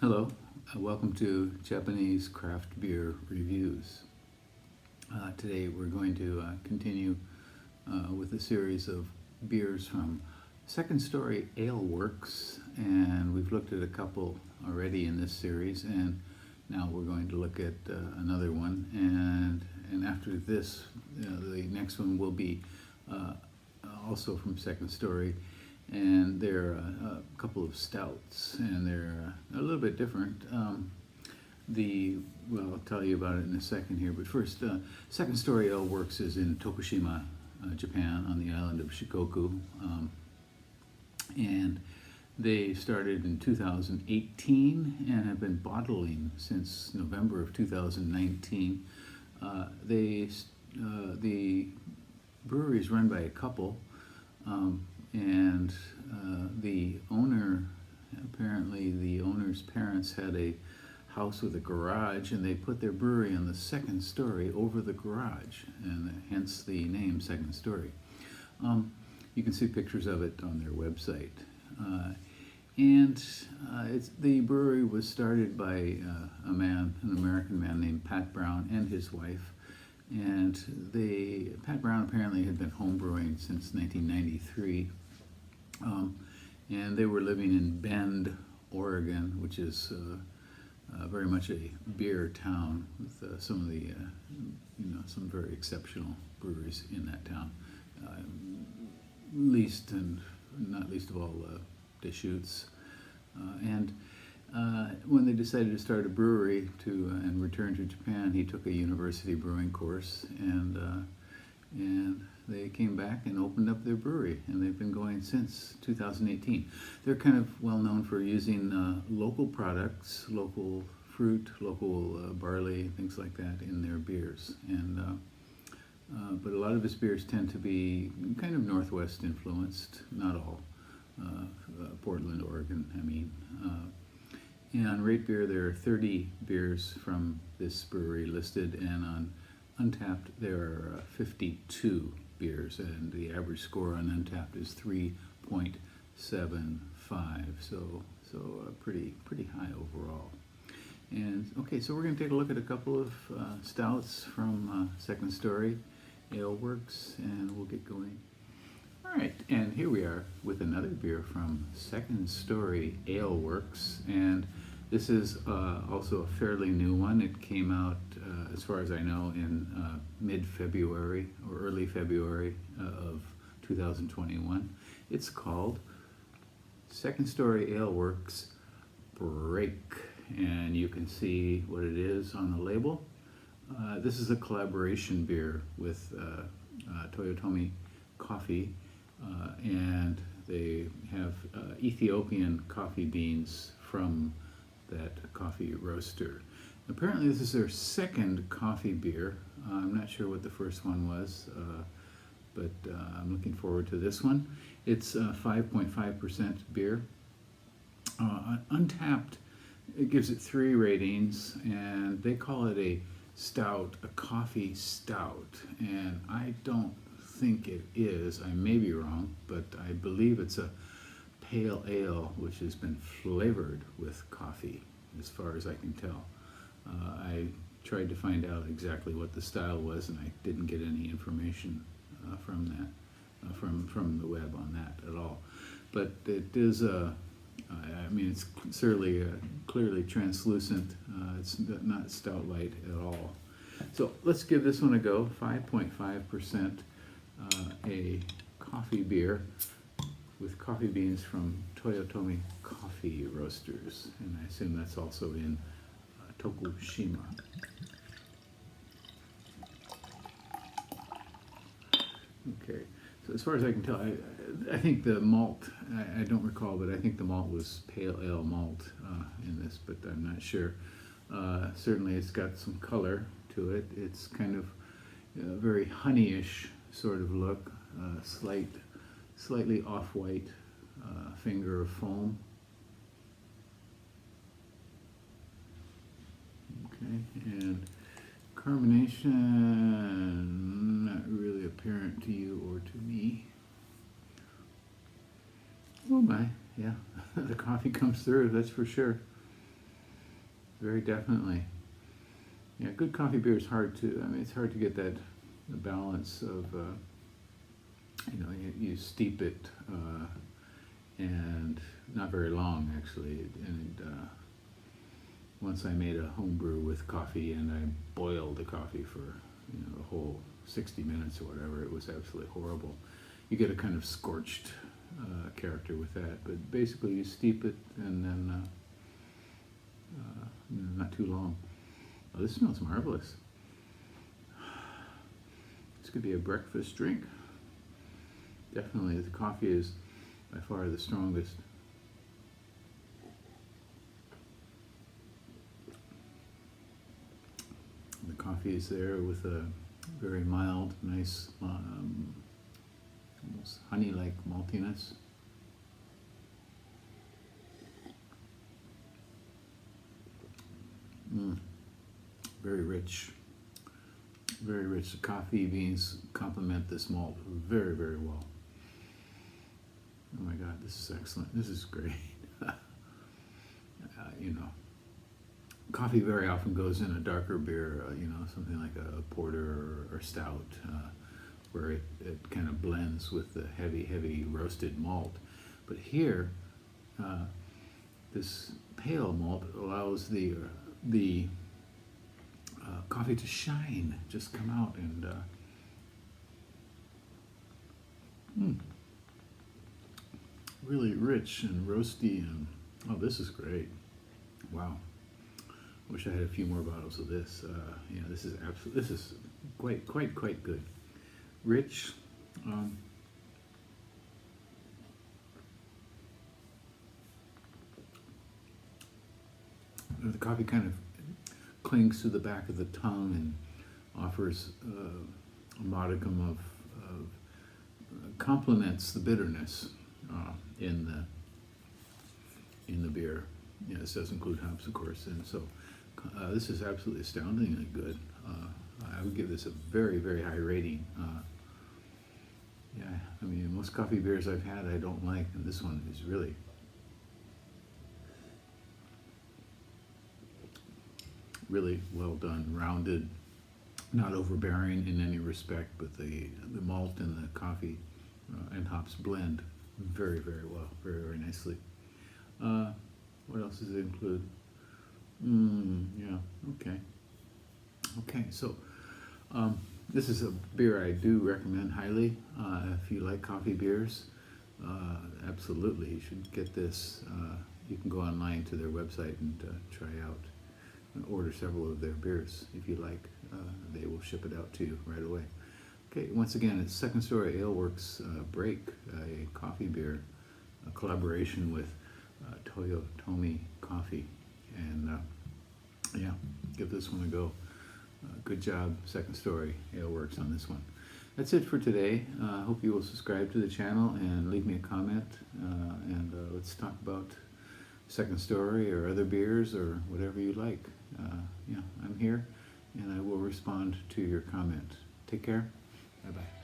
Hello, welcome to Japanese craft beer reviews. Today we're going to continue with a series of beers from Second Story Ale Works, and we've looked at a couple already in this series, and now we're going to look at another one, and after this, the next one will be also from Second Story. And they're a couple of stouts, and they're a little bit different. Well, I'll tell you about it in a second here, but first, Second Story Ale Works is in Tokushima, Japan, on the island of Shikoku, and they started in 2018 and have been bottling since November of 2019. The brewery is run by a couple. And the owner, apparently the owner's parents had a house with a garage, and they put their brewery on the second story over the garage, and hence the name Second Story. You can see pictures of it on their website. The brewery was started by an American man named Pat Brown and his wife. And Pat Brown apparently had been homebrewing since 1993. And they were living in Bend, Oregon, which is very much a beer town with some of the, some very exceptional breweries in that town. Least and not least of all, Deschutes. When they decided to start a brewery and return to Japan, he took a university brewing course, and they came back and opened up their brewery, and they've been going since 2018. They're kind of well known for using local products, local fruit, local barley, things like that in their beers. But a lot of his beers tend to be kind of Northwest influenced, not all. Portland, Oregon, I mean. And on Rate Beer, there are 30 beers from this brewery listed, and on Untapped, there are 52 beers, and the average score on Untapped is 3.75, so pretty high overall. And okay, so we're going to take a look at a couple of stouts from Second Story Ale Works, and we'll get going. All right, and here we are with another beer from Second Story Ale Works, and this is also a fairly new one. It came out, as far as I know, in mid-February or early February of 2021. It's called Second Story Ale Works Break, and you can see what it is on the label. This is a collaboration beer with Toyotomi Coffee. And they have Ethiopian coffee beans from that coffee roaster. Apparently this is their second coffee beer. I'm not sure what the first one was, but I'm looking forward to this one. It's 5.5% beer. Untapped, it gives it 3 ratings, and they call it a stout, a coffee stout, and I don't think it is. I may be wrong, but I believe it's a pale ale which has been flavored with coffee, as far as I can tell. I tried to find out exactly what the style was, and I didn't get any information from that, from the web on that at all. But it is it's clearly translucent. It's not stout light at all. So let's give this one a go. 5.5%. A coffee beer with coffee beans from Toyotomi Coffee Roasters, and I assume that's also in Tokushima. Okay, so as far as I can tell, I think the malt, I don't recall, but I think the malt was pale ale malt in this, but I'm not sure. Certainly it's got some color to it. It's kind of very honeyish sort of look, slightly off-white finger of foam. Okay, and carbonation, not really apparent to you or to me. Oh my, yeah, the coffee comes through, that's for sure. very definitely. Yeah, good coffee beer is hard to, I mean, it's hard to get that the balance of, you know, you steep it, and not very long actually, and once I made a home brew with coffee and I boiled the coffee for, you know, the whole 60 minutes or whatever, it was absolutely horrible. You get a kind of scorched character with that, but basically you steep it and then you know, not too long. Oh, this smells marvelous. This could be a breakfast drink. Definitely, the coffee is by far the strongest. The coffee is there with a very mild, nice, almost honey-like maltiness. Very rich. Very rich. The coffee beans complement this malt very, very well. Oh my God, this is excellent. This is great. You know, coffee very often goes in a darker beer, you know, something like a porter or stout, where it kind of blends with the heavy roasted malt. But here, this pale malt allows the coffee to shine, just come out and really rich and roasty, and oh, this is great. Wow. Wish I had a few more bottles of this. Yeah, this is absolutely, this is quite good. Rich. The coffee kind of clings to the back of the tongue and offers a modicum of complements the bitterness in the beer. Yeah, this does include hops, of course, and so this is absolutely astoundingly good. I would give this a very high rating. Yeah, I mean, most coffee beers I've had I don't like, and this one is really well done, rounded, not overbearing in any respect, but the malt and the coffee and hops blend very well, very nicely. What else does it include? Yeah, okay, so this is a beer I do recommend highly. If you like coffee beers, absolutely you should get this. You can go online to their website and try out and order several of their beers if you like. They will ship it out to you right away. Okay, once again, it's Second Story Ale Works Break, a coffee beer, a collaboration with Toyotomi Coffee, and yeah, give this one a go. Good job, Second Story Ale Works, on this one. That's it for today. I hope you will subscribe to the channel and leave me a comment, and let's talk about Second Story or other beers or whatever you like. Yeah, I'm here and I will respond to your comment. Take care. Bye-bye.